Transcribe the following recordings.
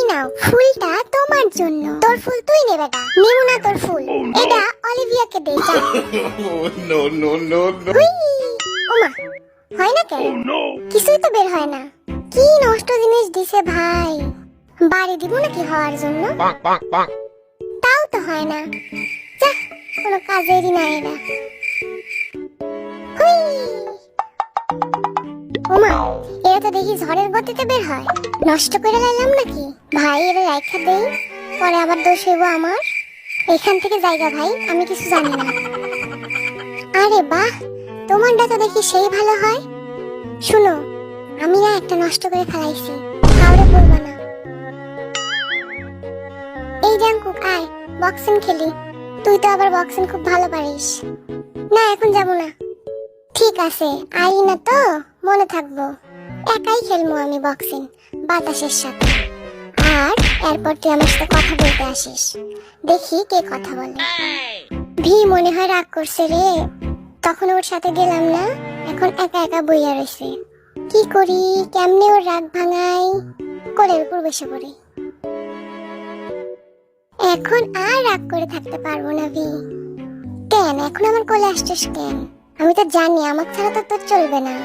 নাও, ফুলটা তোমার জন্য। তোর ফুল তুই নে বেটা, নেব না তোর ফুল। এটা অলিভিয়াকে দে যা। No, no, no, no. হুই, ওমা, হয় না কেন? কিছুই তো বের হয় না। কি নষ্ট জিনিস দিছে ভাই। বাড়ি দিব নাকি হওয়ার জন্য? Bonk, bonk, bonk. তাও তো হয় না। যা, কোনো কাজেরই না এরা। হুই, ওমা, এরা তো দেখি ঝড়ের গতিতে বের হয়। নষ্ট করে লাইলাম নাকি? ভাই এরা রাইখা দেই, পরে আবার দোষ হইব আমার। এখান থেকে জায়গা ভাই, আমি কিছু জানি না। আরে বাহ, তোমারটা তো দেখি সেই ভালো হয়। শুনো, আমি না একটা নষ্ট করে ফেলাইছি, কাউরে বলবা না। এই জাঙ্কুক আয়, বক্সিং খেলি। তুই তো আবার বক্সিং খুব ভালো পারিস। না এখন যাব না। ঠিক আছে, আই না তো, মনে থাকবো। একাই খেলবো আমি বক্সিং, বাতাসের সাথে। আর এরপর তুই আমার সাথে কথা বলতে আসিস, দেখি কে কথা বলে। ভি মনে হয় রাগ করছে রে, তখন ওর সাথে গেলাম না, এখন একা একা বইয়া রয়েছে। কি করি, কেমনে ওর রাগ ভাঙাই? কোলের উপর বসে পড়ি। এখন আর রাগ করে থাকতে পারবো না ভি। কেন এখন আমার কোলে আসছিস কেন? আমি তো জানি আমার ছাড়া তো তোর চলবে না।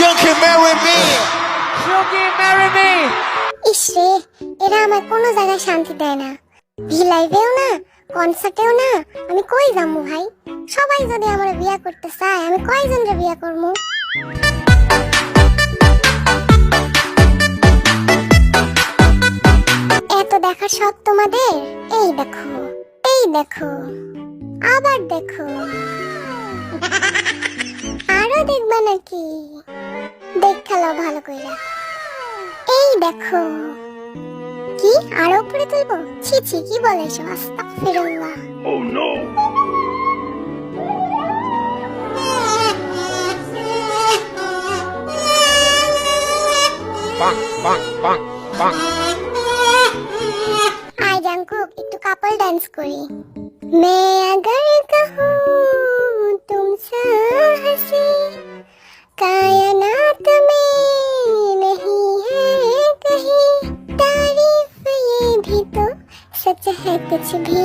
You can marry me. ইসরে, এরা আমার কোনো জায়গায় শান্তি দেয় না। ভি লাইভেও না, কনসার্টেও না। আমি কই যাবো ভাই? সবাই যদি আমার বিয়া করতে চায়, আমি কয়জনরে বিয়া করবো? এত দেখার শখ তোমাদের? এই দেখো, এই দেখো, আবার দেখো। আরো দেখবা নাকি? দেখ খেলো ভালো কইরা। এই দেখো। কি আরো উপরে তুলবো? ছি ছি, কি বলে এসব? আস্তাগফিরুল্লাহ। Oh no. Bonk, bonk, bonk, bonk. I Jungkook, একটু কাপল ডান্স করি। मैं अगर कहूँ तुमसे हंसी कायनात में नहीं है कहीं तारीफ ये भी तो सच है कुछ भी